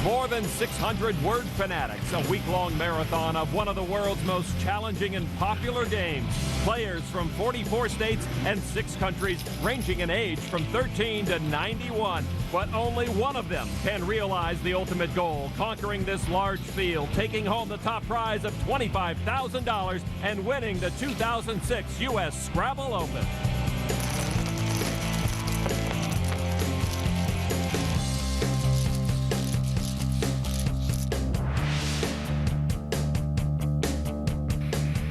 More than 600 word fanatics, a week-long marathon of one of the world's most challenging and popular games. Players from 44 states and 6 countries, ranging in age from 13 to 91. But only one of them can realize the ultimate goal, conquering this large field, taking home the top prize of $25,000 and winning the 2006 US Scrabble Open.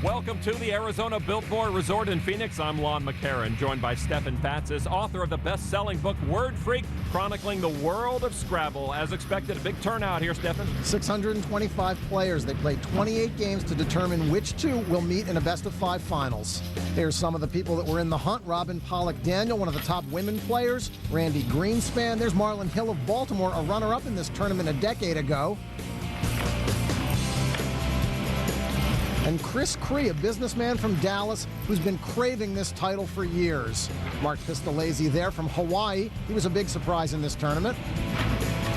Welcome to the Arizona Biltmore Resort in Phoenix. I'm Lon McCarran, joined by Stefan Fatsis, author of the best-selling book Word Freak, chronicling the world of Scrabble. As expected, a big turnout here, Stefan. 625 players. They played 28 games to determine which two will meet in a best-of-5 finals. Here's some of the people that were in the hunt. Robin Pollock Daniel, one of the top women players. Randy Greenspan. There's Marlon Hill of Baltimore, a runner-up in this tournament a decade ago. And Chris Cree, a businessman from Dallas who's been craving this title for years. Mark Pistolesi there from Hawaii. He was a big surprise in this tournament.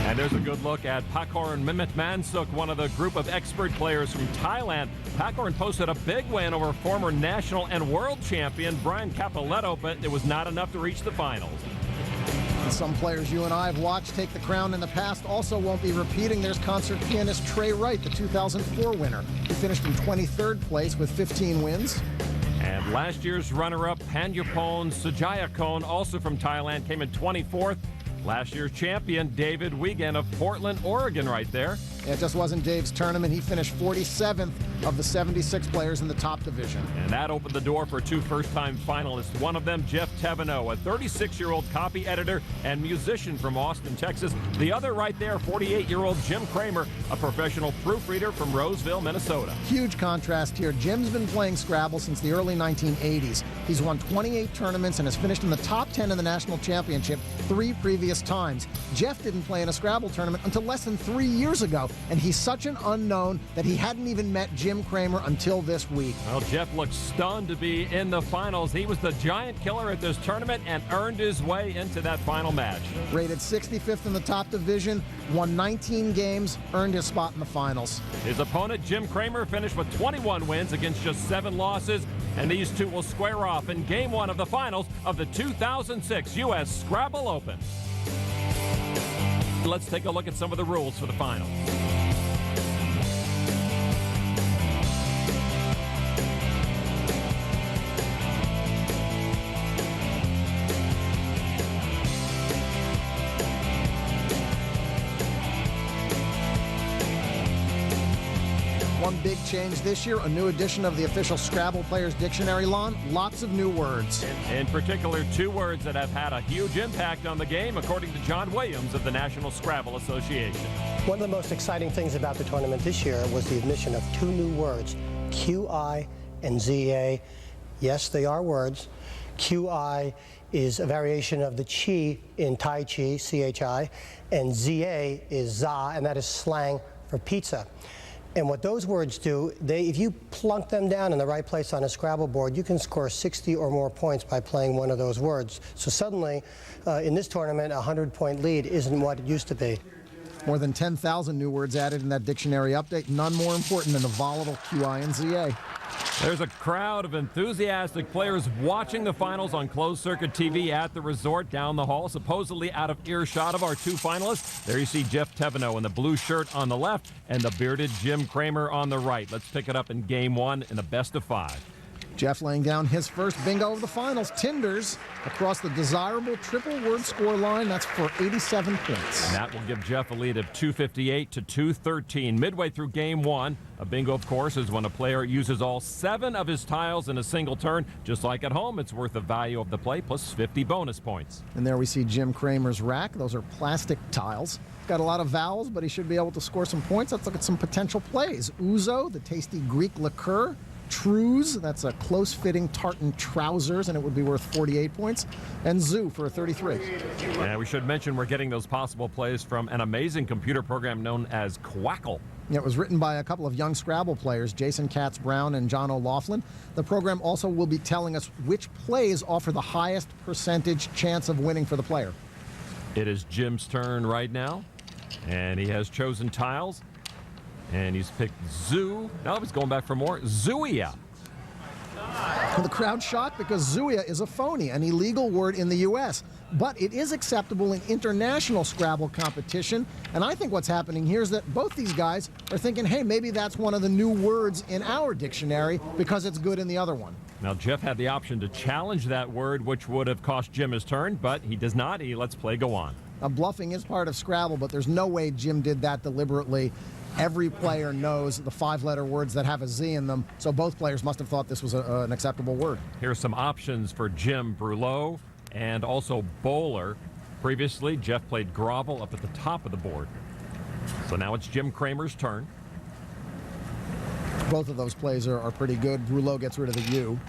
And there's a good look at Pakorn Mimit-Mansuk, one of the group of expert players from Thailand. Pakorn posted a big win over former national and world champion Brian Capoletto, but it was not enough to reach the finals. Some players you and I have watched take the crown in the past also won't be repeating. There's concert pianist Trey Wright, the 2004 winner. He finished in 23rd place with 15 wins. And last year's runner-up, Panyapon Sujayakon, also from Thailand, came in 24th. Last year's champion, David Wiegand of Portland, Oregon, right there. It just wasn't Dave's tournament. He finished 47th of the 76 players in the top division. And that opened the door for 2 first-time finalists. One of them, Jeff Teveno, a 36-year-old copy editor and musician from Austin, Texas. The other right there, 48-year-old Jim Kramer, a professional proofreader from Roseville, Minnesota. Huge contrast here. Jim's been playing Scrabble since the early 1980s. He's won 28 tournaments and has finished in the top 10 in the national championship 3 previous times. Jeff didn't play in a Scrabble tournament until less than 3 years ago, and he's such an unknown that he hadn't even met Jim Kramer until this week. Well, Jeff looked stunned to be in the finals. He was the giant killer at this tournament and earned his way into that final match. Rated 65th in the top division, won 19 games, earned his spot in the finals. His opponent, Jim Kramer, finished with 21 wins against just 7 losses, and these two will square off in Game 1 of the finals of the 2006 US Scrabble Open. Let's take a look at some of the rules for the finals. One big change this year, a new edition of the official Scrabble Players Dictionary, Lon. Lots of new words. In particular, 2 words that have had a huge impact on the game, according to John Williams of the National Scrabble Association. One of the most exciting things about the tournament this year was the admission of 2 new words, QI and ZA. Yes, they are words. QI is a variation of the chi in Tai Chi, CHI, and ZA is za, and that is slang for pizza. And what those words do, if you plunk them down in the right place on a Scrabble board, you can score 60 or more points by playing one of those words. So suddenly, in this tournament, a 100-point lead isn't what it used to be. More than 10,000 new words added in that dictionary update, none more important than the volatile QI and ZA. There's a crowd of enthusiastic players watching the finals on closed-circuit TV at the resort down the hall, supposedly out of earshot of our 2 finalists. There you see Jeff Teveno in the blue shirt on the left and the bearded Jim Kramer on the right. Let's pick it up in Game 1 in the best-of-5. Jeff laying down his first bingo of the finals. Tinders across the desirable triple word score line. That's for 87 points. And that will give Jeff a lead of 258 to 213. Midway through Game 1, a bingo, of course, is when a player uses all 7 of his tiles in a single turn. Just like at home, it's worth the value of the play plus 50 bonus points. And there we see Jim Kramer's rack. Those are plastic tiles. Got a lot of vowels, but he should be able to score some points. Let's look at some potential plays. Ouzo, the tasty Greek liqueur. Trews, that's a close-fitting tartan trousers, and it would be worth 48 points. And Zoo for a 33. And we should mention we're getting those possible plays from an amazing computer program known as Quackle. It was written by a couple of young Scrabble players, Jason Katz-Brown and John O'Laughlin. The program also will be telling us which plays offer the highest percentage chance of winning for the player. It is Jim's turn right now. And he has chosen tiles. And he's picked zoo. No, he's going back for more. Zuia. The crowd shocked because Zuia is a phony, an illegal word in the U.S. But it is acceptable in international Scrabble competition. And I think what's happening here is that both these guys are thinking, hey, maybe that's one of the new words in our dictionary because it's good in the other one. Now, Jeff had the option to challenge that word, which would have cost Jim his turn, but he does not. He lets play go on. Now, bluffing is part of Scrabble, but there's no way Jim did that deliberately. Every player knows the 5-letter words that have a Z in them, so both players must have thought this was an acceptable word. Here's some options for Jim: Brulot and also bowler. Previously, Jeff played grovel up at the top of the board. So now it's Jim Cramer's turn. Both of those plays are pretty good. Brulot gets rid of the U,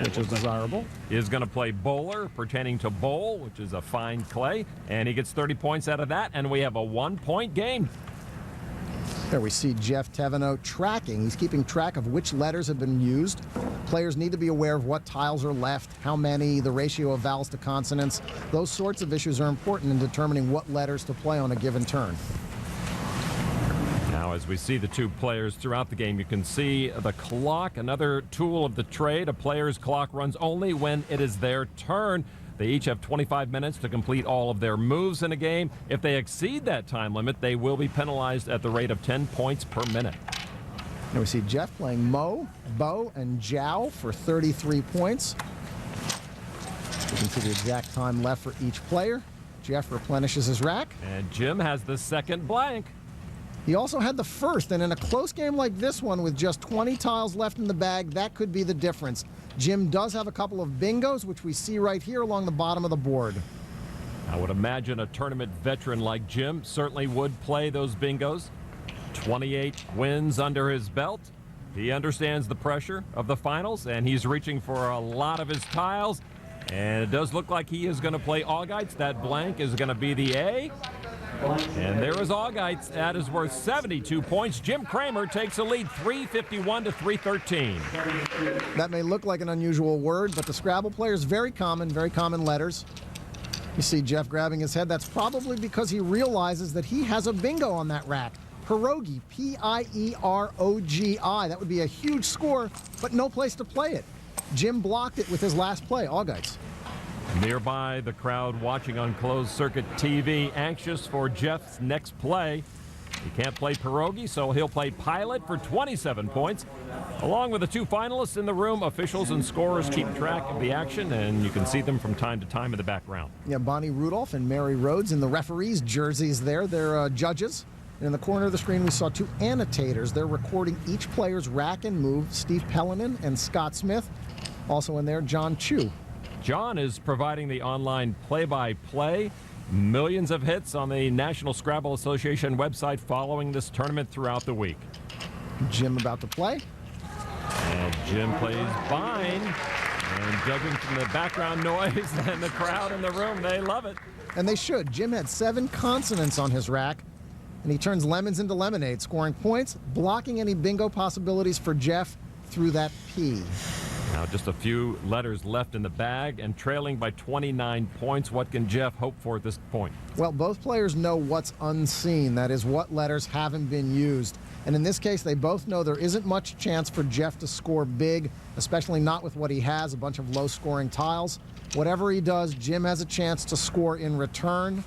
which is desirable. He is going to play bowler, pertaining to bowl, which is a fine clay, and he gets 30 points out of that, and we have a 1-point game. There we see Jeff Teveno tracking. He's keeping track of which letters have been used. Players need to be aware of what tiles are left, how many, the ratio of vowels to consonants. Those sorts of issues are important in determining what letters to play on a given turn. Now, as we see the two players throughout the game, you can see the clock, another tool of the trade. A player's clock runs only when it is their turn. They each have 25 minutes to complete all of their moves in a game. If they exceed that time limit, they will be penalized at the rate of 10 points per minute. Now we see Jeff playing Mo, Bo, and Zhao for 33 points. You can see the exact time left for each player. Jeff replenishes his rack. And Jim has the second blank. He also had the first, and in a close game like this one with just 20 tiles left in the bag, that could be the difference. Jim does have a couple of bingos, which we see right here along the bottom of the board. I would imagine a tournament veteran like Jim certainly would play those bingos. 28 wins under his belt. He understands the pressure of the finals, and he's reaching for a lot of his tiles. And it does look like he is going to play Augites. That blank is going to be the A. And there is Augites. That is worth 72 points. Jim Cramer takes a lead, 351 to 313. That may look like an unusual word, but the Scrabble player is very common letters. You see Jeff grabbing his head. That's probably because he realizes that he has a bingo on that rack. Pierogi, P-I-E-R-O-G-I. That would be a huge score, but no place to play it. Jim blocked it with his last play, Augites. Nearby, the crowd watching on closed-circuit TV, anxious for Jeff's next play. He can't play Pierogi, so he'll play Pilot for 27 points. Along with the two finalists in the room, officials and scorers keep track of the action, and you can see them from time to time in the background. Yeah, Bonnie Rudolph and Mary Rhodes in the referees' jerseys there. They're judges. And in the corner of the screen, we saw two annotators. They're recording each player's rack and move, Steve Pellinen and Scott Smith. Also in there, John Chu. John is providing the online play-by-play. Millions of hits on the National Scrabble Association website following this tournament throughout the week. Jim about to play. And Jim plays Bind. And judging from the background noise and the crowd in the room, they love it. And they should. Jim had 7 consonants on his rack, and he turns lemons into lemonade, scoring points, blocking any bingo possibilities for Jeff through that P. Now just a few letters left in the bag and trailing by 29 points. What can Jeff hope for at this point? Well, both players know what's unseen. That is, what letters haven't been used. And in this case, they both know there isn't much chance for Jeff to score big, especially not with what he has, a bunch of low-scoring tiles. Whatever he does, Jim has a chance to score in return.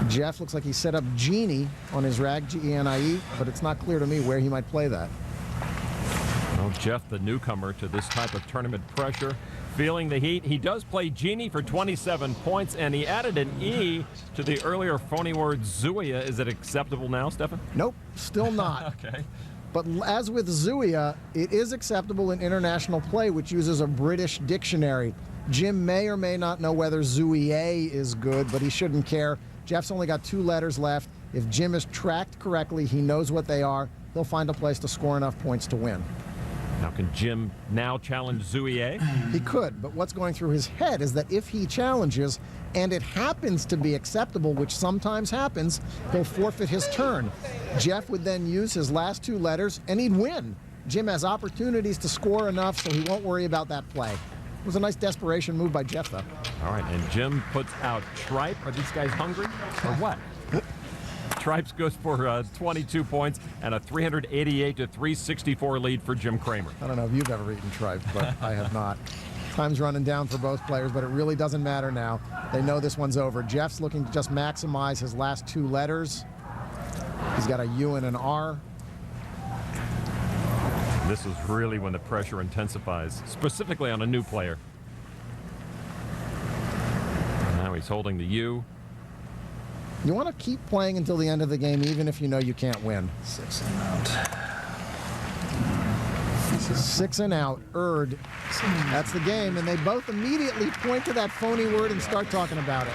Jeff looks like he set up Genie on his rack, G-E-N-I-E, but it's not clear to me where he might play that. Well, Jeff, the newcomer to this type of tournament pressure, feeling the heat. He does play Genie for 27 points, and he added an E to the earlier phony word Zuia. Is it acceptable now, Stefan? Nope, still not. Okay. But as with Zuia, it is acceptable in international play, which uses a British dictionary. Jim may or may not know whether Zuia is good, but he shouldn't care. Jeff's only got 2 letters left. If Jim is tracked correctly, he knows what they are. He'll find a place to score enough points to win. Now, can Jim now challenge Zuia? He could, but what's going through his head is that if he challenges and it happens to be acceptable, which sometimes happens, he'll forfeit his turn. Jeff would then use his last 2 letters and he'd win. Jim has opportunities to score enough, so he won't worry about that play. was a nice desperation move by Jeff, though. All right, and Jim puts out Tripe. Are these guys hungry or what? Tripe's good for 22 points and a 388-364 lead for Jim Kramer. I don't know if you've ever eaten tripe, but I have not. Time's running down for both players, but it really doesn't matter now. They know this one's over. Jeff's looking to just maximize his last two letters. He's got a U and an R. This is really when the pressure intensifies, specifically on a new player. Now he's holding the U. You want to keep playing until the end of the game, even if you know you can't win. 6 and out. 6 and out, Erd. That's the game, and they both immediately point to that phony word and start talking about it.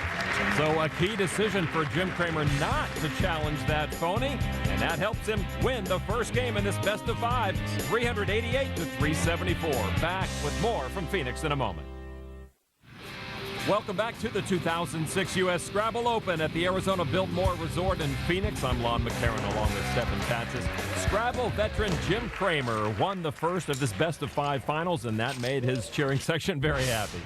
So a key decision for Jim Kramer not to challenge that phony, and that helps him win the first game in this best of 5, 388-374. Back with more from Phoenix in a moment. Welcome back to the 2006 US Scrabble Open at the Arizona Biltmore Resort in Phoenix. I'm Lon McCarran along with Stephen Tatsis. Scrabble veteran Jim Kramer won the first of this best of 5 finals, and that made his cheering section very happy.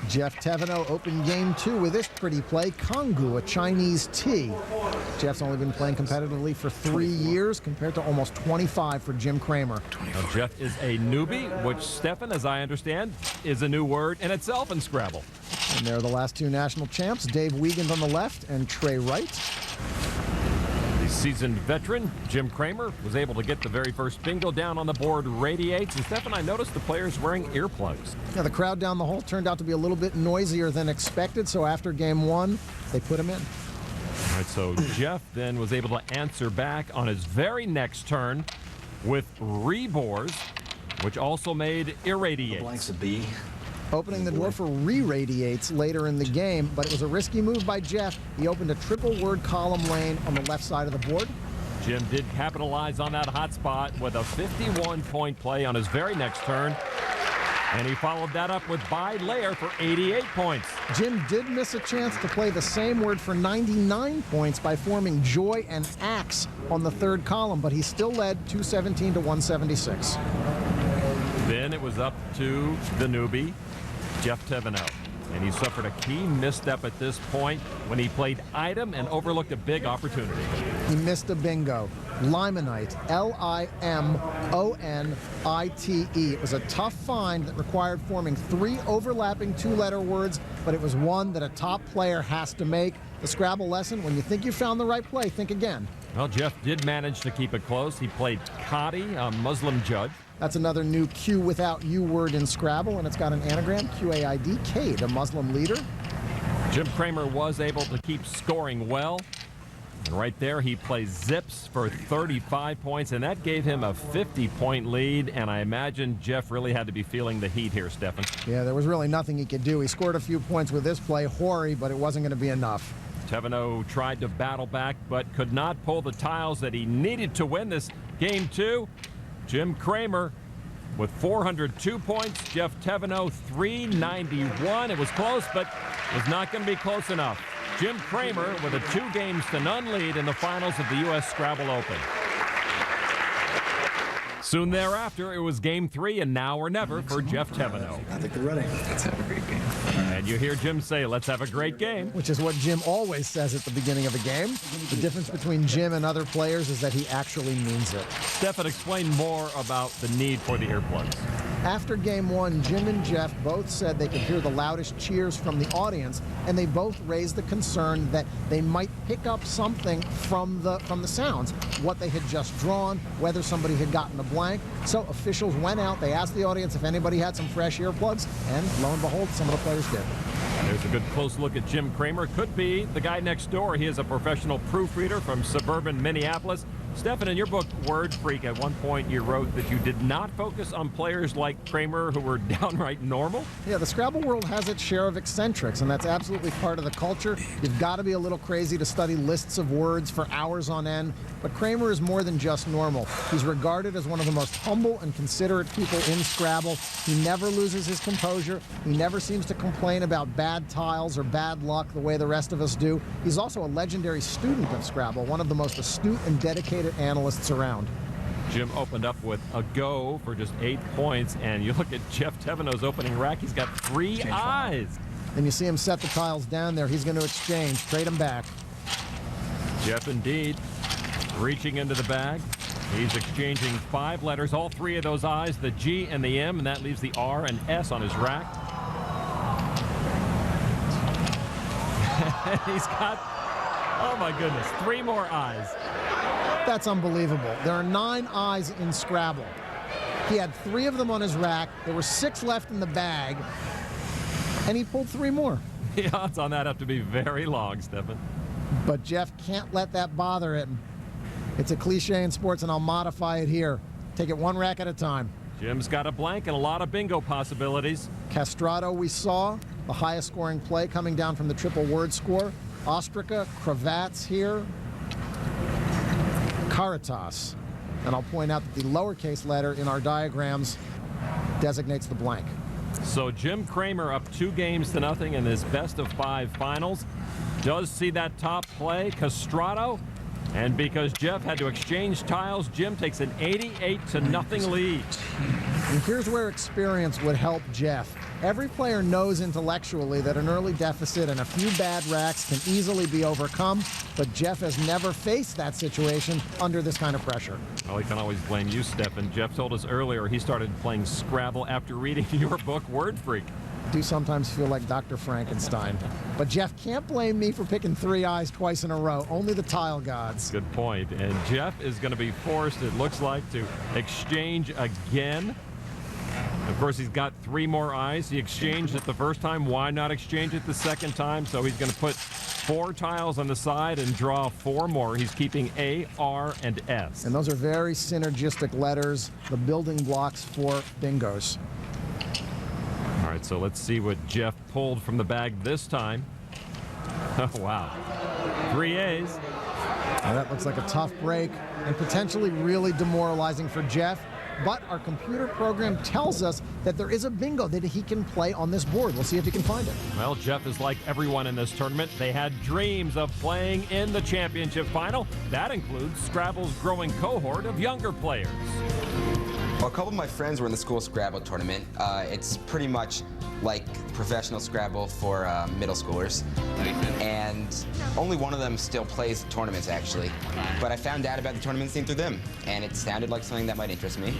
Jeff Teveno opened game 2 with this pretty play, Kongu, a Chinese tea. Jeff's only been playing competitively for 3 years compared to almost 25 for Jim Kramer. Now, Jeff is a newbie, which, Stephen, as I understand, is a new word in itself in Scrabble. And there are the last 2 national champs, Dave Wiegand on the left and Trey Wright. The seasoned veteran, Jim Kramer, was able to get the very first bingo down on the board, Radiates. And Stephen, I noticed the players wearing earplugs. Now, the crowd down the hall turned out to be a little bit noisier than expected, so after game 1, they put him in. All right, so Jeff then was able to answer back on his very next turn with Rebores, which also made Irradiates. Blank's a B. Opening the door for Re-Radiates later in the game, but it was a risky move by Jeff. He opened a triple word column lane on the left side of the board. Jim did capitalize on that hot spot with a 51-point play on his very next turn. And he followed that up with By Layer for 88 points. Jim did miss a chance to play the same word for 99 points by forming Joy and Axe on the third column, but he still led 217 to 176. Then it was up to the newbie, Jeff Teveno. And he suffered a key misstep at this point when he played Item and overlooked a big opportunity. He missed a bingo. Limonite, Limonite. It was a tough find that required forming 3 overlapping 2-letter words, but it was one that a top player has to make. The Scrabble lesson, when you think you found the right play, think again. Well, Jeff did manage to keep it close. He played Qadi, a Muslim judge. That's another new Q without U word in Scrabble, and it's got an anagram, Qaid, Cade, a Muslim leader. Jim Kramer was able to keep scoring well. And right there, he plays Zips for 35 points, and that gave him a 50-point lead, and I imagine Jeff really had to be feeling the heat here, Stephen. Yeah, there was really nothing he could do. He scored a few points with this play, Hori, but it wasn't going to be enough. Teveno tried to battle back, but could not pull the tiles that he needed to win this game 2. Jim Kramer with 402 points, Jeff Teveno 391. It was close, but was not going to be close enough. Jim Kramer with a 2-games-to-none lead in the finals of the US Scrabble Open. Soon thereafter, it was game 3, and now or never for Jeff Teveno. I think they're ready. Let's have a great game. And you hear Jim say, let's have a great game. Which is what Jim always says at the beginning of a game. The difference between Jim and other players is that he actually means it. Stefan, explain more about the need for the earplugs. After game 1, Jim and Jeff both said they could hear the loudest cheers from the audience, and they both raised the concern that they might pick up something from the sounds, what they had just drawn, whether somebody had gotten a blank. So officials went out, they asked the audience if anybody had some fresh earplugs, and lo and behold, some of the players did. There's a good close look at Jim Kramer. Could be the guy next door. He is a professional proofreader from suburban Minneapolis. Stefan, in your book, Word Freak, at one point you wrote that you did not focus on players like Kramer who were downright normal. Yeah, the Scrabble world has its share of eccentrics, and that's absolutely part of the culture. You've got to be a little crazy to study lists of words for hours on end, but Kramer is more than just normal. He's regarded as one of the most humble and considerate people in Scrabble. He never loses his composure. He never seems to complain about bad tiles or bad luck the way the rest of us do. He's also a legendary student of Scrabble, one of the most astute and dedicated analysts around. Jim opened up with a go for just 8 points, and you look at Jeff Teveno's opening rack, he's got 3 eyes. And you see him set the tiles down there. He's going to exchange, trade them back. Jeff indeed reaching into the bag. He's exchanging 5 letters, all 3 of those I's, the G and the M, and that leaves the R and S on his rack. He's got, oh my goodness, 3 more I's. That's unbelievable. There are 9 I's in Scrabble. He had 3 of them on his rack. There were 6 left in the bag, and he pulled 3 more. The odds on that have to be very long, Stephen. But Jeff can't let that bother him. It's a cliche in sports, and I'll modify it here. Take it 1 rack at a time. Jim's got a blank and a lot of bingo possibilities. Castrato we saw, the highest scoring play coming down from the triple word score. Ostraca, cravats here. Caritas. And I'll point out that the lowercase letter in our diagrams designates the blank. So Jim Kramer up 2 games to nothing in this best of 5 finals. Does see that top play, Castrato. And because Jeff had to exchange tiles, Jim takes an 88-0 lead. And here's where experience would help Jeff. Every player knows intellectually that an early deficit and a few bad racks can easily be overcome, but Jeff has never faced that situation under this kind of pressure. Well, he can always blame you, Stephen. Jeff told us earlier he started playing Scrabble after reading your book, Word Freak. I do sometimes feel like Dr. Frankenstein. But Jeff can't blame me for picking 3 I's twice in a row. Only the tile gods. Good point. And Jeff is going to be forced, it looks like, to exchange again. Of course, he's got 3 more I's. He exchanged it the first time. Why not exchange it the second time? So he's going to put 4 tiles on the side and draw 4 more. He's keeping A, R, and S. And those are very synergistic letters, the building blocks for bingos. All right, so let's see what Jeff pulled from the bag this time. Oh, wow. 3 A's. Now that looks like a tough break and potentially really demoralizing for Jeff. But our computer program tells us that there is a bingo that he can play on this board. We'll see if he can find it. Well, Jeff is like everyone in this tournament. They had dreams of playing in the championship final. That includes Scrabble's growing cohort of younger players. Well, a couple of my friends were in the school Scrabble tournament. It's pretty much like professional Scrabble for middle schoolers. And only one of them still plays tournaments, actually. But I found out about the tournament scene through them, and it sounded like something that might interest me,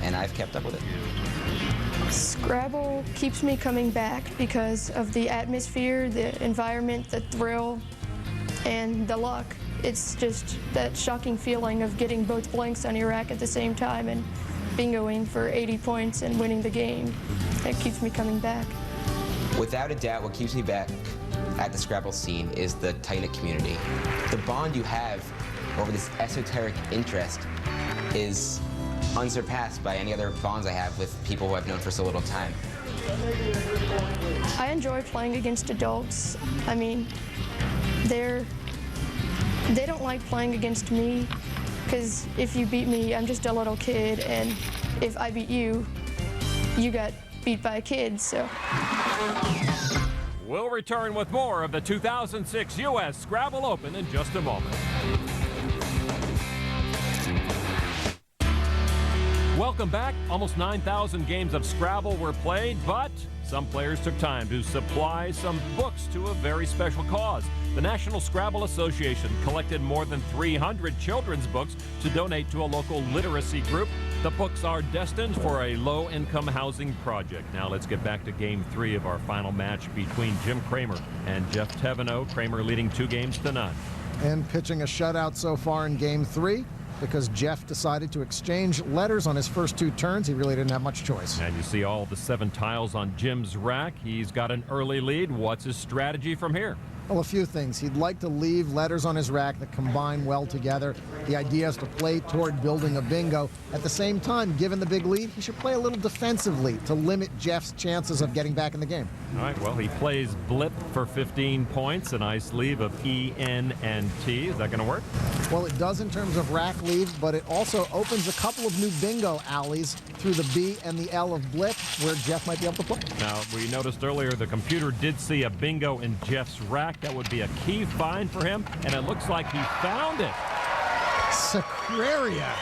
and I've kept up with it. Scrabble keeps me coming back because of the atmosphere, the environment, the thrill, and the luck. It's just that shocking feeling of getting both blanks on your rack at the same time and bingoing for 80 points and winning the game. That keeps me coming back. Without a doubt, what keeps me back at the Scrabble scene is the tight-knit community. The bond you have over this esoteric interest is unsurpassed by any other bonds I have with people who I've known for so little time. I enjoy playing against adults. I mean, they don't like playing against me, because if you beat me, I'm just a little kid, and if I beat you, you got beat by a kid, so. We'll return with more of the 2006 US Scrabble Open in just a moment. Welcome back. Almost 9,000 games of Scrabble were played, but some players took time to supply some books to a very special cause. The National Scrabble Association collected more than 300 children's books to donate to a local literacy group. The books are destined for a low-income housing project. Now let's get back to Game 3 of our final match between Jim Kramer and Jeff Teveno. Kramer leading 2-0. And pitching a shutout so far in Game 3 because Jeff decided to exchange letters on his first 2 turns. He really didn't have much choice. And you see all the 7 tiles on Jim's rack. He's got an early lead. What's his strategy from here? Well, a few things. He'd like to leave letters on his rack that combine well together. The idea is to play toward building a bingo. At the same time, given the big lead, he should play a little defensively to limit Jeff's chances of getting back in the game. All right, well, he plays Blip for 15 points, a nice leave of E, N, and T. Is that going to work? Well, it does in terms of rack leave, but it also opens a couple of new bingo alleys through the B and the L of Blip, where Jeff might be able to play. Now, we noticed earlier the computer did see a bingo in Jeff's rack. That would be a key find for him, and it looks like he found it. Sacraria.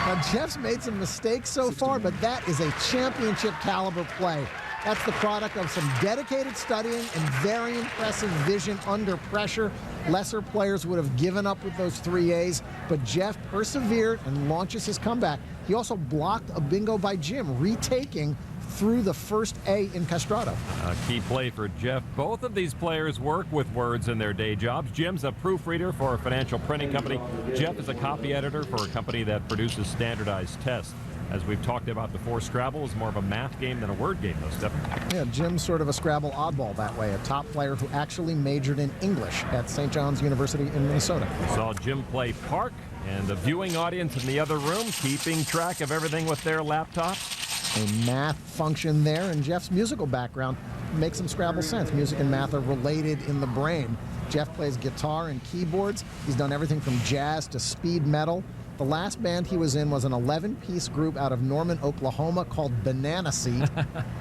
Now, Jeff's made some mistakes so far, but that is a championship caliber play. That's the product of some dedicated studying and very impressive vision under pressure. Lesser players would have given up with those 3 A's, but Jeff persevered and launches his comeback. He also blocked a bingo by Jim, retaking through the first A in Castrato. A key play for Jeff. Both of these players work with words in their day jobs. Jim's a proofreader for a financial printing company. Jeff is a copy editor for a company that produces standardized tests. As we've talked about before, Scrabble is more of a math game than a word game, though, Stephen. Yeah, Jim's sort of a Scrabble oddball that way, a top player who actually majored in English at St. John's University in Minnesota. We saw Jim play Park, and the viewing audience in the other room keeping track of everything with their laptops. A math function there, and Jeff's musical background makes some Scrabble sense. Music and math are related in the brain. Jeff plays guitar and keyboards. He's done everything from jazz to speed metal. The last band he was in was an 11-piece group out of Norman, Oklahoma called Banana Seed.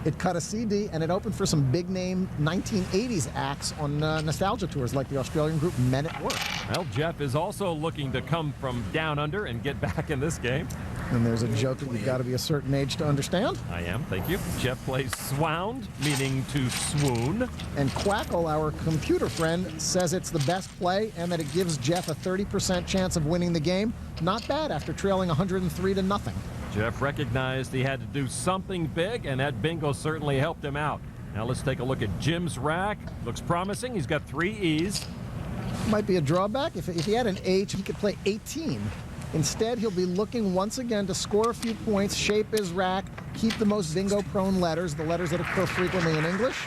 It cut a CD, and it opened for some big-name 1980s acts on nostalgia tours like the Australian group Men at Work. Well, Jeff is also looking to come from down under and get back in this game. And there's a joke that you've got to be a certain age to understand. I am, thank you. Jeff plays swound, meaning to swoon. And Quackle, our computer friend, says it's the best play and that it gives Jeff a 30% chance of winning the game. Not bad after trailing 103-0. Jeff recognized he had to do something big, and that bingo certainly helped him out. Now let's take a look at Jim's rack. Looks promising. He's got 3 E's. Might be a drawback. If he had an H, he could play 18. Instead, he'll be looking once again to score a few points, shape his rack, keep the most bingo-prone letters, the letters that occur frequently in English.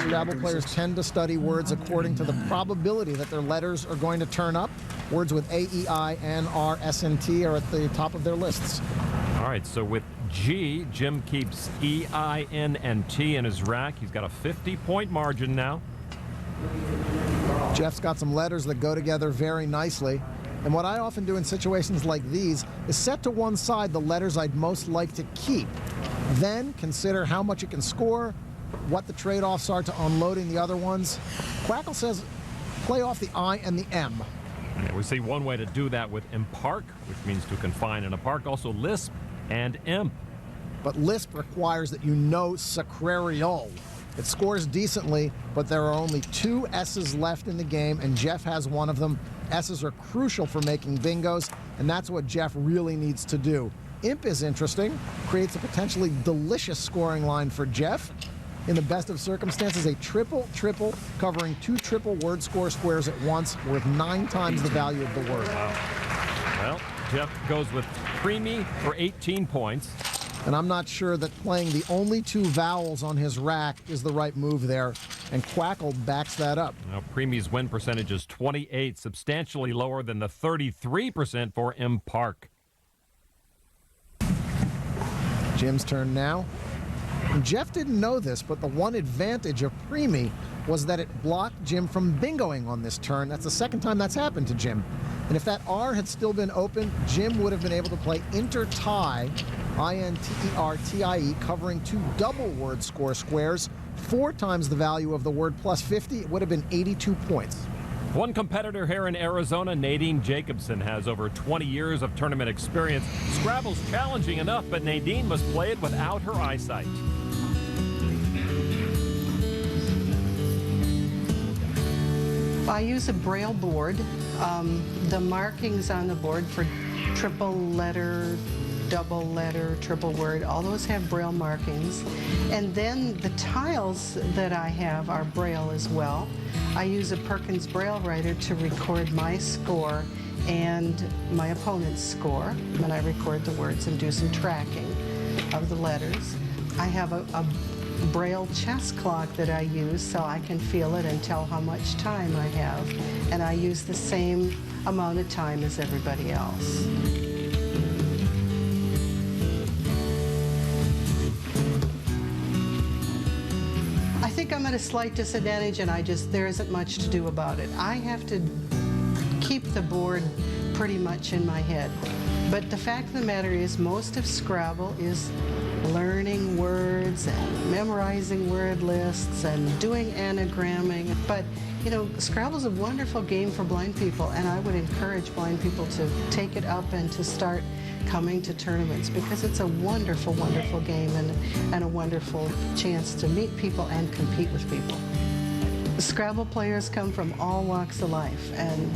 Scrabble players tend to study words according to the probability that their letters are going to turn up. Words with A, E, I, N, R, S, and T are at the top of their lists. All right, so with G, Jim keeps E, I, N, and T in his rack. He's got a 50-point margin now. Jeff's got some letters that go together very nicely. And what I often do in situations like these is set to one side the letters I'd most like to keep. Then consider how much it can score, what the trade-offs are to unloading the other ones. Quackle says play off the I and the M. Yeah, we see one way to do that with impark, which means to confine in a park. Also lisp and imp. But lisp requires that you know sacrariol. It scores decently, but there are only 2 S's left in the game, and Jeff has one of them. S's are crucial for making bingos, and that's what Jeff really needs to do. Imp is interesting, creates a potentially delicious scoring line for Jeff. In the best of circumstances, a triple-triple covering 2 triple word score squares at once, worth 9 times the value of the word. Wow. Well, Jeff goes with creamy for 18 points. And I'm not sure that playing the only 2 vowels on his rack is the right move there, and Quackle backs that up. Now, Preemy's win percentage is 28, substantially lower than the 33% for impark. Jim's turn now. And Jeff didn't know this, but the one advantage of Preemy was that it blocked Jim from bingoing on this turn. That's the second time that's happened to Jim. And if that R had still been open, Jim would have been able to play intertie, I-N-T-E-R-T-I-E, covering 2 double word score squares, 4 times the value of the word plus 50. It would have been 82 points. One competitor here in Arizona, Nadine Jacobson, has over 20 years of tournament experience. Scrabble's challenging enough, but Nadine must play it without her eyesight. I use a braille board. The markings on the board for triple letter, double letter, triple word, all those have braille markings. And then the tiles that I have are braille as well. I use a Perkins braille writer to record my score and my opponent's score when I record the words and do some tracking of the letters. I have a braille chess clock that I use so I can feel it and tell how much time I have. And I use the same amount of time as everybody else. I think I'm at a slight disadvantage, and there isn't much to do about it. I have to keep the board pretty much in my head. But the fact of the matter is, most of Scrabble is learning words and memorizing word lists and doing anagramming. But, you know, Scrabble's a wonderful game for blind people, and I would encourage blind people to take it up and to start coming to tournaments because it's a wonderful, wonderful game and a wonderful chance to meet people and compete with people. Scrabble players come from all walks of life, and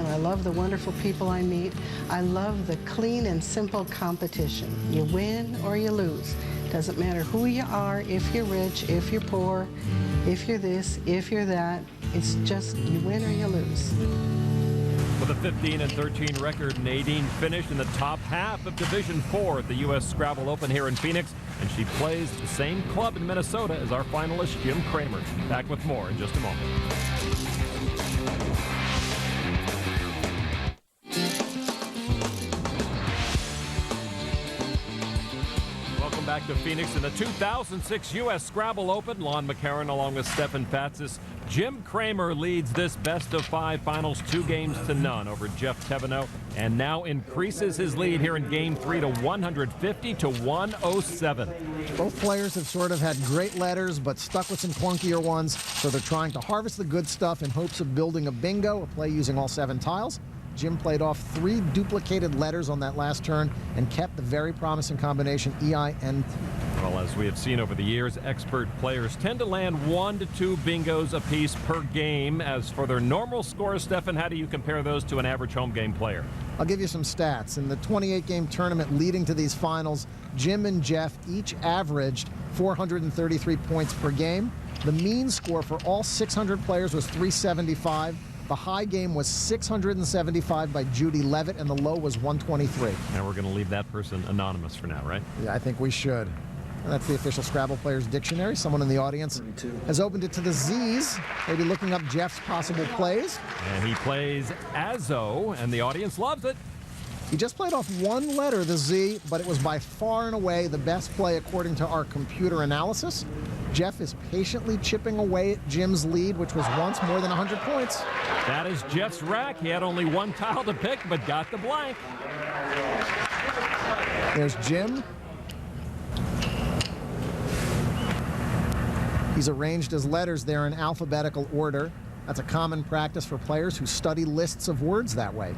I love the wonderful people I meet. I love the clean and simple competition. You win or you lose. Doesn't matter who you are, if you're rich, if you're poor, if you're this, if you're that. It's just you win or you lose. With a 15-13 record, Nadine finished in the top half of Division 4 at the US Scrabble Open here in Phoenix, and she plays the same club in Minnesota as our finalist, Jim Kramer. Back with more in just a moment. Welcome back to Phoenix in the 2006 US Scrabble Open. Lon McCarron along with Stefan Fatsis. Jim Kramer leads this best-of-5 finals 2-0 over Jeff Tevenot, and now increases his lead here in Game 3 to 150 to 107. Both players have sort of had great letters, but stuck with some clunkier ones, so they're trying to harvest the good stuff in hopes of building a bingo, a play using all 7 tiles. Jim played off 3 duplicated letters on that last turn and kept the very promising combination EIN. Well, as we have seen over the years, expert players tend to land 1 to 2 bingos apiece per game. As for their normal scores, Stefan, how do you compare those to an average home game player? I'll give you some stats. In the 28-game tournament leading to these finals, Jim and Jeff each averaged 433 points per game. The mean score for all 600 players was 375. The high game was 675 by Judy Levitt, and the low was 123. Now we're going to leave that person anonymous for now, right? Yeah, I think we should. And that's the official Scrabble Players Dictionary. Someone in the audience has opened it to the Z's, maybe looking up Jeff's possible plays. And he plays Azo, and the audience loves it. He just played off 1 letter, the Z, but it was by far and away the best play according to our computer analysis. Jeff is patiently chipping away at Jim's lead, which was once more than 100 points. That is Jeff's rack. He had only 1 tile to pick, but got the blank. There's Jim. He's arranged his letters there in alphabetical order. That's a common practice for players who study lists of words that way.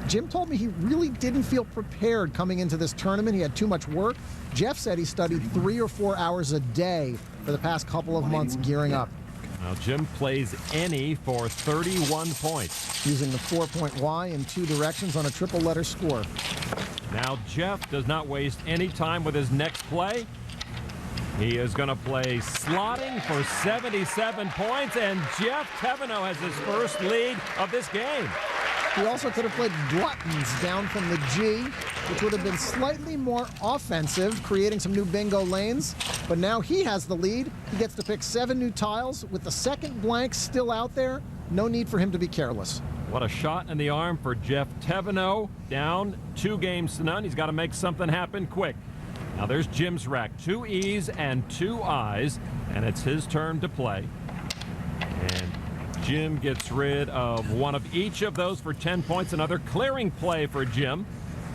Jim told me he really didn't feel prepared coming into this tournament. He had too much work. Jeff said he studied 3 or 4 hours a day for the past couple of months gearing up. Now Jim plays any for 31 points. Using the 4-point Y in 2 directions on a triple letter score. Now Jeff does not waste any time with his next play. He is going to play slotting for 77 points, and Jeff Tevenot has his first lead of this game. He also could have played gluttons down from the G, which would have been slightly more offensive, creating some new bingo lanes. But now he has the lead. He gets to pick 7 new tiles. With the second blank still out there, no need for him to be careless. What a shot in the arm for Jeff Tevenot. Down 2-0. He's got to make something happen quick. Now there's Jim's rack. 2 E's and 2 I's, and it's his turn to play. And Jim gets rid of 1 of each of those for 10 points. Another clearing play for Jim.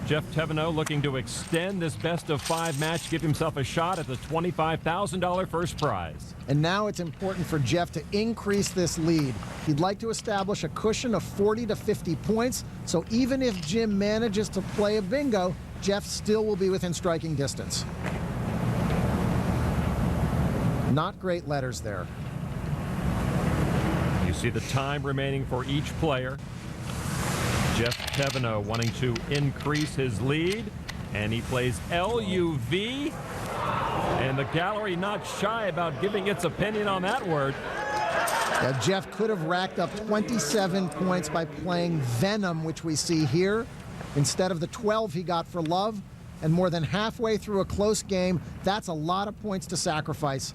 Jeff Tevenot looking to extend this best-of-5 match, give himself a shot at the $25,000 first prize. And now it's important for Jeff to increase this lead. He'd like to establish a cushion of 40 to 50 points, so even if Jim manages to play a bingo, Jeff still will be within striking distance. Not great letters there. You see the time remaining for each player. Jeff Tevenot wanting to increase his lead, and he plays LUV, and the gallery not shy about giving its opinion on that word. Yeah, Jeff could have racked up 27 points by playing Venom, which we see here, instead of the 12 he got for love, and more than halfway through a close game, that's a lot of points to sacrifice.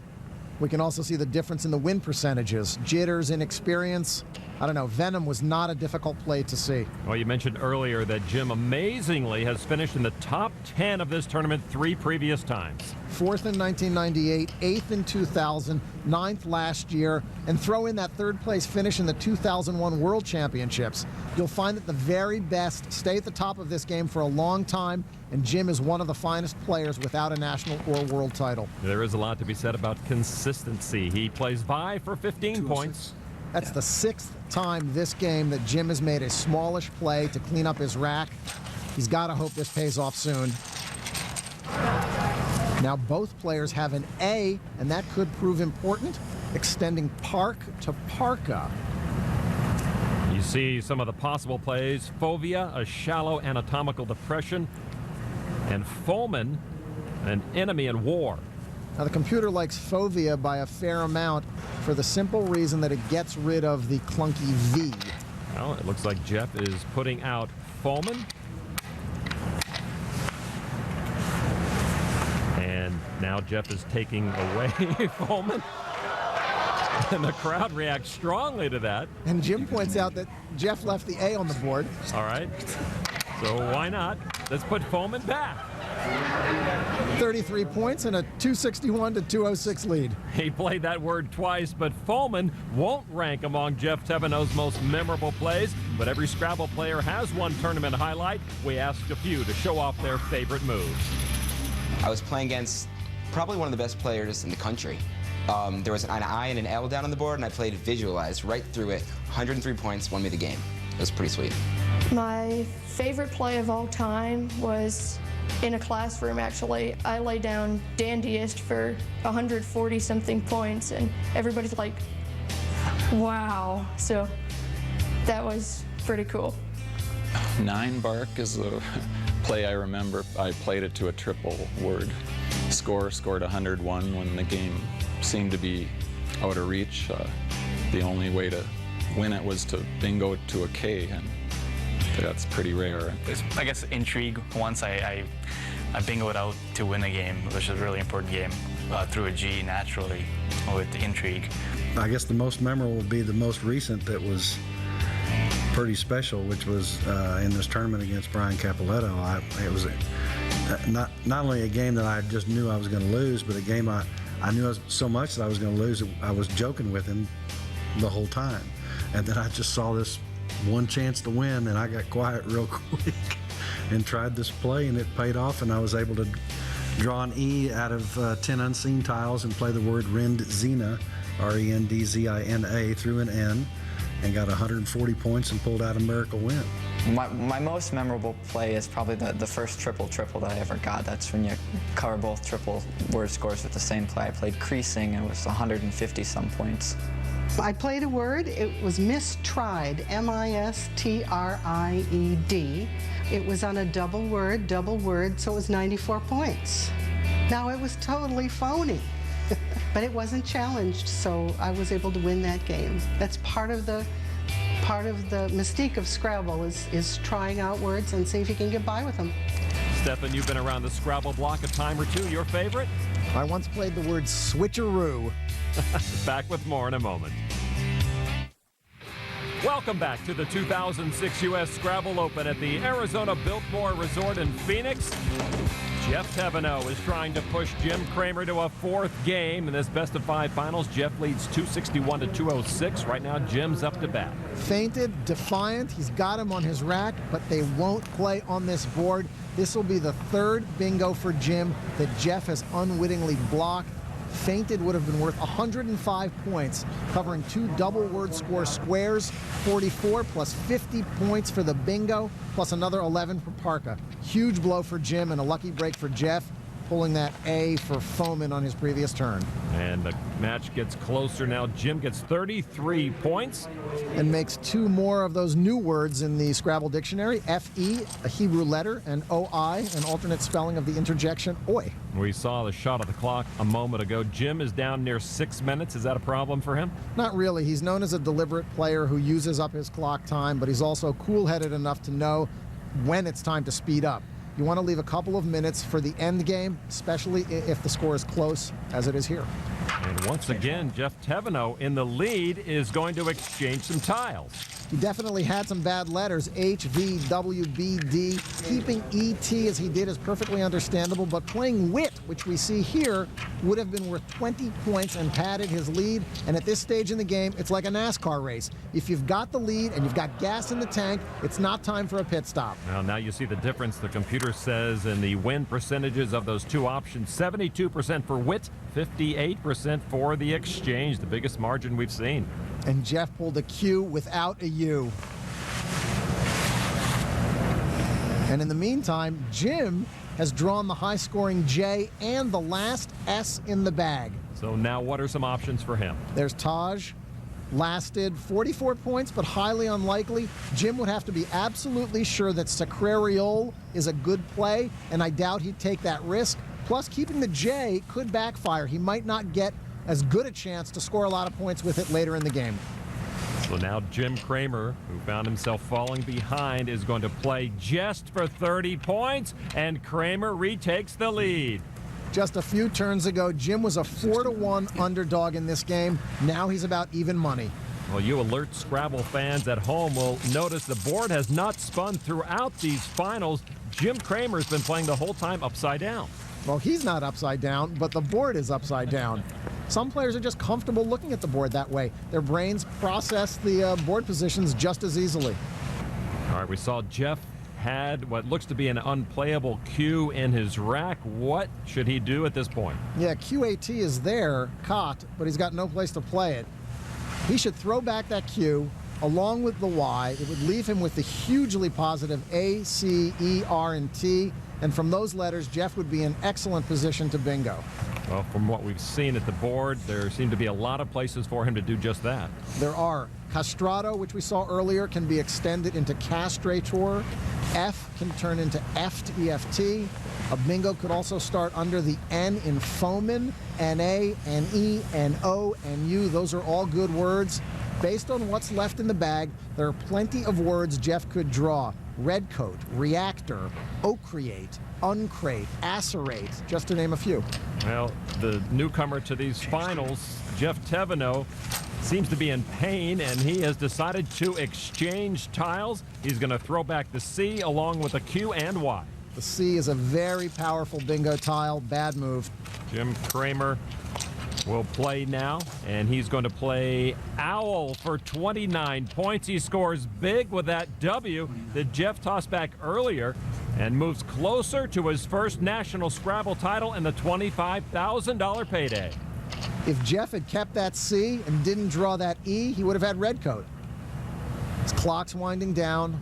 We can also see the difference in the win percentages. Jitters, inexperience. I don't know, Venom was not a difficult play to see. Well, you mentioned earlier that Jim amazingly has finished in the top 10 of this tournament 3 previous times. 4th in 1998, 8th in 2000, 9th last year, and throw in that 3rd place finish in the 2001 World Championships. You'll find that the very best stay at the top of this game for a long time, and Jim is one of the finest players without a national or world title. There is a lot to be said about consistency. He plays by for 15 points. That's the 6th time this game that Jim has made a smallish play to clean up his rack. He's got to hope this pays off soon. Now both players have an A, and that could prove important, extending park to parka. You see some of the possible plays. Fovea, a shallow anatomical depression, and Fulman, an enemy in war. Now the computer likes fovea by a fair amount for the simple reason that it gets rid of the clunky V. Well, it looks like Jeff is putting out Fulman. And now Jeff is taking away Fulman. And the crowd reacts strongly to that. And Jim points out that Jeff left the A on the board. All right. So why not? Let's put Fulman back. 33 points and a 261 to 206 lead. He played that word twice, but Fulman won't rank among Jeff Teveno's most memorable plays. But every Scrabble player has one tournament highlight. We asked a few to show off their favorite moves. I was playing against probably one of the best players in the country. There was an I and an L down on the board, and I played Visualize right through it. 103 points, won me the game. It was pretty sweet. My favorite play of all time was in a classroom, actually. I lay down Dandiest for 140-something points, and everybody's like, wow. So that was pretty cool. 9 Bark is the play I remember. I played it to a triple word score, scored 101 when the game seemed to be out of reach. The only way to win it was to bingo to a K, and that's pretty rare. I guess intrigue. Once I bingoed out to win a game, which is a really important game, through a G naturally with the intrigue. I guess the most memorable would be the most recent that was pretty special, which was in this tournament against Brian Capoletto. It was not only a game that I just knew I was going to lose, but a game I knew so much that I was going to lose. I was joking with him the whole time. And then I just saw this one chance to win, and I got quiet real quick and tried this play, and it paid off, and I was able to draw an E out of 10 unseen tiles and play the word Rendzina, R-E-N-D-Z-I-N-A, through an N, and got 140 points and pulled out a miracle win. My most memorable play is probably the first triple that I ever got. That's when you cover both triple word scores with the same play. I played Creasing, and it was 150-some points. I played a word. It was mistried, M-I-S-T-R-I-E-D. It was on a double word, so it was 94 points. Now, it was totally phony, but it wasn't challenged, so I was able to win that game. That's part of the mystique of Scrabble is trying out words and see if you can get by with them. Stefan, you've been around the Scrabble block a time or two. Your favorite? I once played the word switcheroo. Back with more in a moment. Welcome back to the 2006 US Scrabble Open at the Arizona Biltmore Resort in Phoenix. Jeff Teveno is trying to push Jim Kramer to a 4th game in this best-of-5 finals. Jeff leads 261 to 206. Right now, Jim's up to bat. Feinted, defiant. He's got him on his rack, but they won't play on this board. This will be the 3rd bingo for Jim that Jeff has unwittingly blocked. Feinted would have been worth 105 points, covering 2 double word score squares, 44 plus 50 points for the bingo, plus another 11 for parka. Huge blow for Jim and a lucky break for Jeff, pulling that A for Foman on his previous turn. And the match gets closer now. Jim gets 33 points. And makes 2 more of those new words in the Scrabble dictionary. F-E, a Hebrew letter, and O-I, an alternate spelling of the interjection oi. We saw the shot of the clock a moment ago. Jim is down near 6 minutes. Is that a problem for him? Not really. He's known as a deliberate player who uses up his clock time, but he's also cool-headed enough to know when it's time to speed up. You want to leave a couple of minutes for the end game, especially if the score is close, as it is here. And once again, Jeff Teveno in the lead is going to exchange some tiles. He definitely had some bad letters, H, V, W, B, D. Keeping E-T as he did is perfectly understandable, but playing wit, which we see here, would have been worth 20 points and padded his lead. And at this stage in the game, it's like a NASCAR race. If you've got the lead and you've got gas in the tank, it's not time for a pit stop. Well, now you see the difference the computer says in the win percentages of those 2 options. 72% for wit, 58% for the exchange, the biggest margin we've seen. And Jeff pulled a Q without a U. And in the meantime, Jim has drawn the high-scoring J and the last S in the bag. So now what are some options for him? There's Taj. Lasted 44 points, but highly unlikely. Jim would have to be absolutely sure that Sacrariol is a good play, and I doubt he'd take that risk. Plus, keeping the J could backfire. He might not get as good a chance to score a lot of points with it later in the game. So now Jim Kramer, who found himself falling behind, is going to play just for 30 points, and Kramer retakes the lead. Just a few turns ago, Jim was a 4-1 underdog in this game. Now he's about even money. Well, you alert Scrabble fans at home will notice the board has not spun throughout these finals. Jim Kramer's been playing the whole time upside down. Well, he's not upside down, but the board is upside down. Some players are just comfortable looking at the board that way. Their brains process the board positions just as easily. All right, we saw Jeff had what looks to be an unplayable Q in his rack. What should he do at this point? Yeah, QAT is there, caught, but he's got no place to play it. He should throw back that Q along with the Y. It would leave him with the hugely positive A, C, E, R, and T. And from those letters, Jeff would be in excellent position to bingo. Well, from what we've seen at the board, there seem to be a lot of places for him to do just that. There are. Castrato, which we saw earlier, can be extended into castrator. F can turn into EFT, EFT. A bingo could also start under the N in foeman, NA, NE, NO, NU. Those are all good words. Based on what's left in the bag, there are plenty of words Jeff could draw. Redcoat, reactor, ocreate, uncrate, acerate, just to name a few. Well, the newcomer to these finals, Jeff Teveno, seems to be in pain, and he has decided to exchange tiles. He's going to throw back the C along with a Q and Y. The C is a very powerful bingo tile. Bad move. Jim Kramer will play now, and he's going to play Owl for 29 points. He scores big with that W that Jeff tossed back earlier and moves closer to his first national Scrabble title and the $25,000 payday. If Jeff had kept that C and didn't draw that E, he would have had Redcoat. His clock's winding down.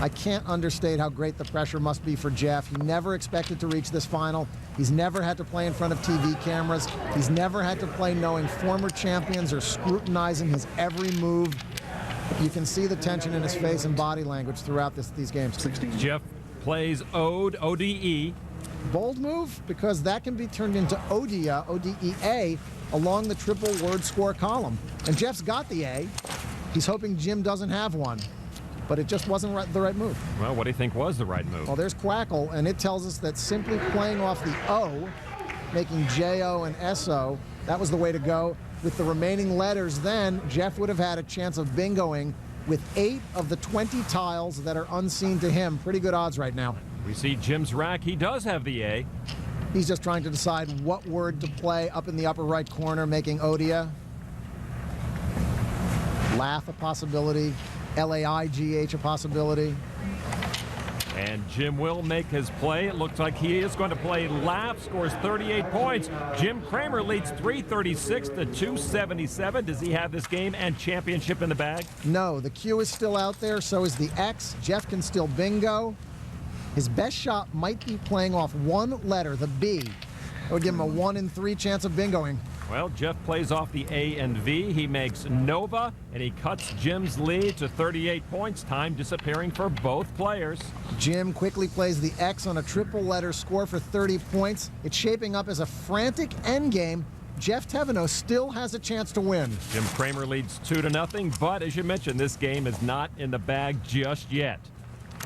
I can't understate how great the pressure must be for Jeff. He never expected to reach this final. He's never had to play in front of TV cameras. He's never had to play knowing former champions or scrutinizing his every move. You can see the tension in his face and body language throughout these games. Jeff plays Ode, O-D-E. Bold move, because that can be turned into Odea, O-D-E-A, along the triple word score column. And Jeff's got the A. He's hoping Jim doesn't have one. But it just wasn't the right move. Well, what do you think was the right move? Well, there's Quackle, and it tells us that simply playing off the O, making J-O and S-O, that was the way to go. With the remaining letters then, Jeff would have had a chance of bingoing with 8 of the 20 tiles that are unseen to him. Pretty good odds right now. We see Jim's rack. He does have the A. He's just trying to decide what word to play up in the upper right corner, making Odea. Laugh a possibility. L-A-I-G-H a possibility. And Jim will make his play. It looks like he is going to play Laugh, scores 38 points. Jim Kramer leads 336 to 277. Does he have this game and championship in the bag? No, the Q is still out there, so is the X. Jeff can still bingo. His best shot might be playing off one letter, the B. That would give him a 1 in 3 chance of bingoing. Well, Jeff plays off the A and V. He makes Nova, and he cuts Jim's lead to 38 points. Time disappearing for both players. Jim quickly plays the X on a triple letter score for 30 points. It's shaping up as a frantic endgame. Jeff Teveno still has a chance to win. Jim Kramer leads 2-0, but as you mentioned, this game is not in the bag just yet.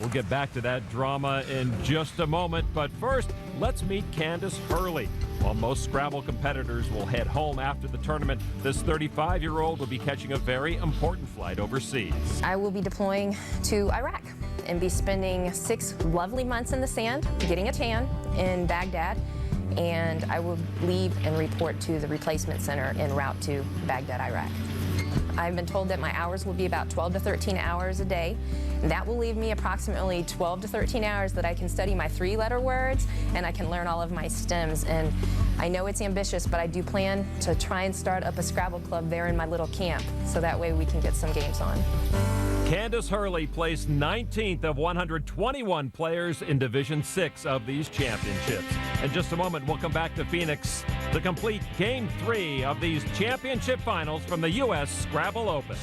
We'll get back to that drama in just a moment, but first, let's meet Candace Hurley. While most Scrabble competitors will head home after the tournament, this 35-year-old will be catching a very important flight overseas. I will be deploying to Iraq and be spending 6 lovely months in the sand, getting a tan in Baghdad, and I will leave and report to the replacement center en route to Baghdad, Iraq. I've been told that my hours will be about 12 to 13 hours a day. That will leave me approximately 12 to 13 hours that I can study my 3-letter words and I can learn all of my stems. And I know it's ambitious, but I do plan to try and start up a Scrabble club there in my little camp, so that way we can get some games on. Candace Hurley placed 19th of 121 players in Division 6 of these championships. In just a moment, we'll come back to Phoenix to complete Game 3 of these championship finals from the US Scrabble Open.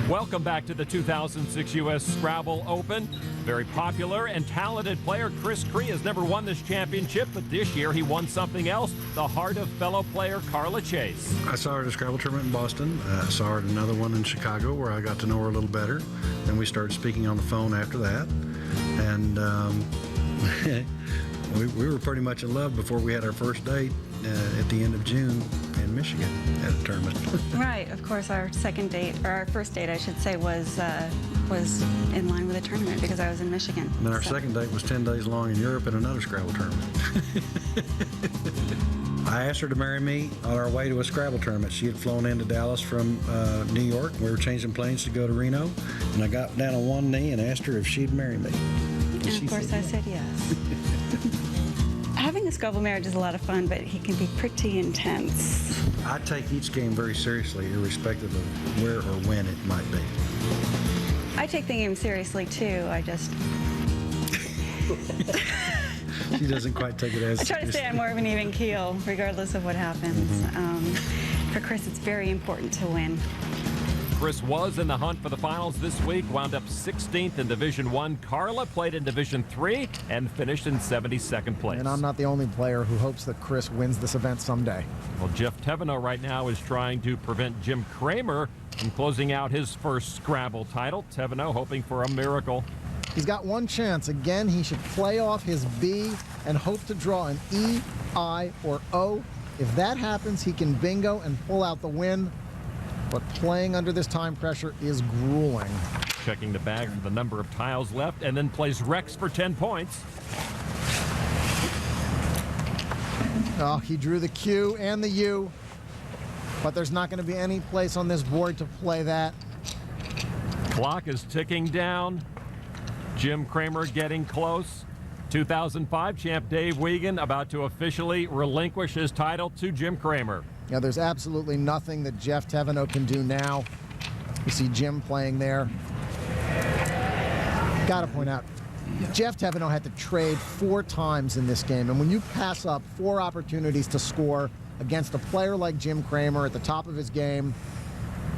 Welcome back to the 2006 US Scrabble Open. Very popular and talented player Chris Cree has never won this championship, but this year he won something else, the heart of fellow player Carla Chase. I saw her at a Scrabble tournament in Boston. I saw her at another one in Chicago where I got to know her a little better. Then we started speaking on the phone after that. And we were pretty much in love before we had our first date at the end of June in Michigan at a tournament. Right, of course, our second date, or our first date, I should say, was in line with a tournament because I was in Michigan. And then our second date was 10 days long in Europe at another Scrabble tournament. I asked her to marry me on our way to a Scrabble tournament. She had flown into Dallas from New York. We were changing planes to go to Reno, and I got down on one knee and asked her if she'd marry me. And of course I said yes. Having a Scrabble marriage is a lot of fun, but he can be pretty intense. I take each game very seriously, irrespective of where or when it might be. I take the game seriously, too. I just... She doesn't quite take it as I try to stay on more of an even keel, regardless of what happens. For Chris, it's very important to win. Chris was in the hunt for the finals this week, wound up 16th in Division 1. Carla played in Division 3 and finished in 72nd place. And I'm not the only player who hopes that Chris wins this event someday. Well, Jeff Teveno right now is trying to prevent Jim Kramer from closing out his first Scrabble title. Teveno hoping for a miracle. He's got one chance. Again, he should play off his B and hope to draw an E, I, or O. If that happens, he can bingo and pull out the win. But playing under this time pressure is grueling. Checking the bag for the number of tiles left, and then plays Rex for 10 points. Oh, he drew the Q and the U, but there's not going to be any place on this board to play that. Clock is ticking down. Jim Kramer getting close. 2005 champ Dave Wiegand about to officially relinquish his title to Jim Kramer. Yeah, there's absolutely nothing that Jeff Teveno can do now. You see Jim playing there. Got to point out, Jeff Teveno had to trade 4 times in this game, and when you pass up 4 opportunities to score against a player like Jim Kramer at the top of his game,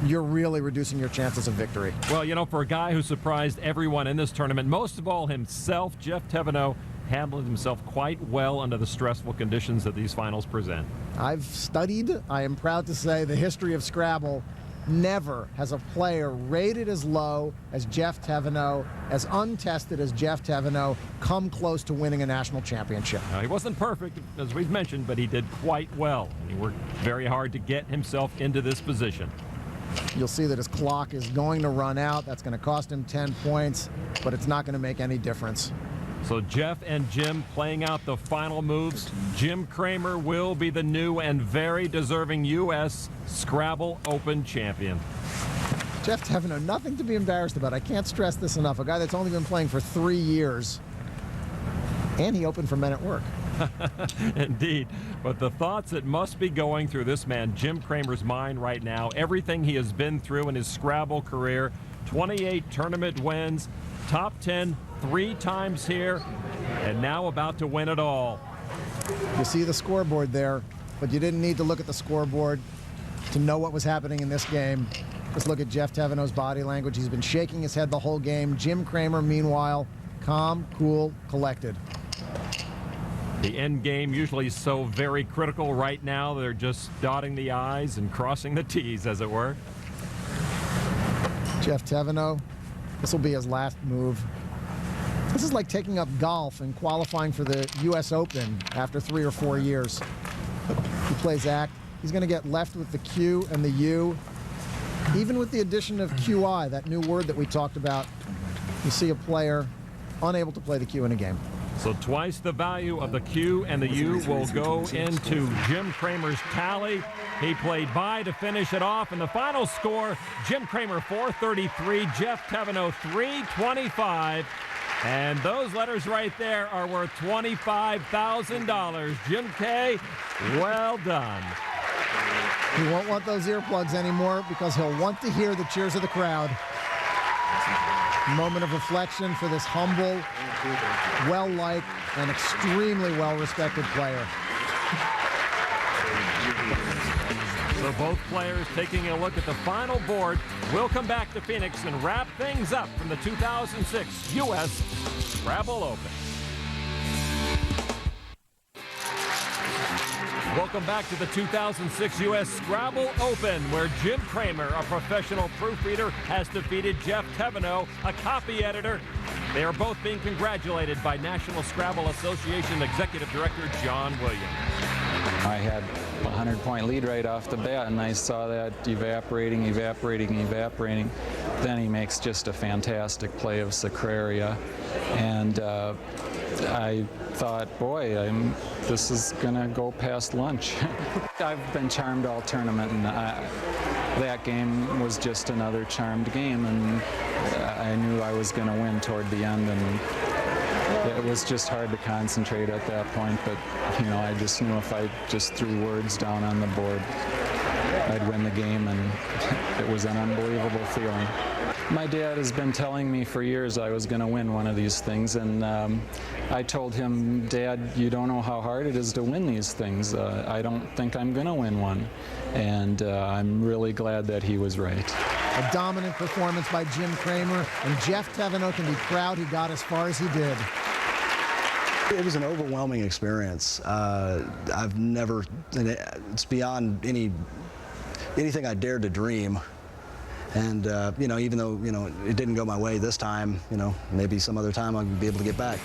you're really reducing your chances of victory. Well, you know, for a guy who surprised everyone in this tournament, most of all himself, Jeff Teveno handled himself quite well under the stressful conditions that these finals present. I've studied, I am proud to say, the history of Scrabble. Never has a player rated as low as Jeff Teveno, as untested as Jeff Teveno, come close to winning a national championship. Now, he wasn't perfect, as we've mentioned, but he did quite well. He worked very hard to get himself into this position. You'll see that his clock is going to run out. That's going to cost him 10 points, but it's not going to make any difference. So Jeff and Jim playing out the final moves. Jim Kramer will be the new and very deserving U.S. Scrabble Open champion. Jeff Teveno, nothing to be embarrassed about. I can't stress this enough. A guy that's only been playing for 3 years, and he opened for Men at Work. Indeed. But the thoughts that must be going through this man, Jim Kramer's mind right now, everything he has been through in his Scrabble career, 28 tournament wins, top 10 3 times here, and now about to win it all. You see the scoreboard there, but you didn't need to look at the scoreboard to know what was happening in this game. Just look at Jeff Teveno's body language. He's been shaking his head the whole game. Jim Kramer, meanwhile, calm, cool, collected. The end game usually so very critical. Right now, they're just dotting the I's and crossing the T's, as it were. Jeff Teveno, this will be his last move. This is like taking up golf and qualifying for the US Open after 3 or 4 years. He plays act. He's going to get left with the Q and the U. Even with the addition of QI, that new word that we talked about, you see a player unable to play the Q in a game. So twice the value of the Q and the U will go into Jim Kramer's tally. He played by to finish it off, and the final score, Jim Kramer 433, Jeff Teveno 325. And those letters right there are worth $25,000. Jim K., well done. He won't want those earplugs anymore because he'll want to hear the cheers of the crowd. Moment of reflection for this humble, well-liked, and extremely well-respected player. So both players taking a look at the final board. We'll come back to Phoenix and wrap things up from the 2006 US Scrabble Open. Welcome back to the 2006 US Scrabble Open, where Jim Kramer, a professional proofreader, has defeated Jeff Teveneau, a copy editor. They are both being congratulated by National Scrabble Association Executive Director John Williams. I had a 100-point lead right off the bat, and I saw that evaporating. Then he makes just a fantastic play of Sacraria, and I thought, boy, this is gonna go past lunch. I've been charmed all tournament, and that game was just another charmed game, and I knew I was gonna win toward the end, and it was just hard to concentrate at that point, but I just knew if I just threw words down on the board, I'd win the game, and it was an unbelievable feeling. My dad has been telling me for years I was going to win one of these things, and I told him, Dad, you don't know how hard it is to win these things. I don't think I'm going to win one, and I'm really glad that he was right. A dominant performance by Jim Kramer, and Jeff Teveneau can be proud he got as far as he did. It was an overwhelming experience. It's beyond anything I dared to dream. And, even though, it didn't go my way this time, maybe some other time I'll be able to get back.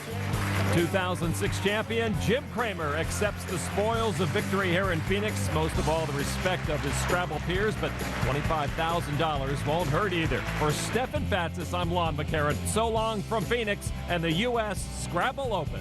2006 champion Jim Kramer accepts the spoils of victory here in Phoenix, most of all the respect of his Scrabble peers, but $25,000 won't hurt either. For Stefan Fatsis, I'm Lon McCarran. So long from Phoenix and the US Scrabble Open.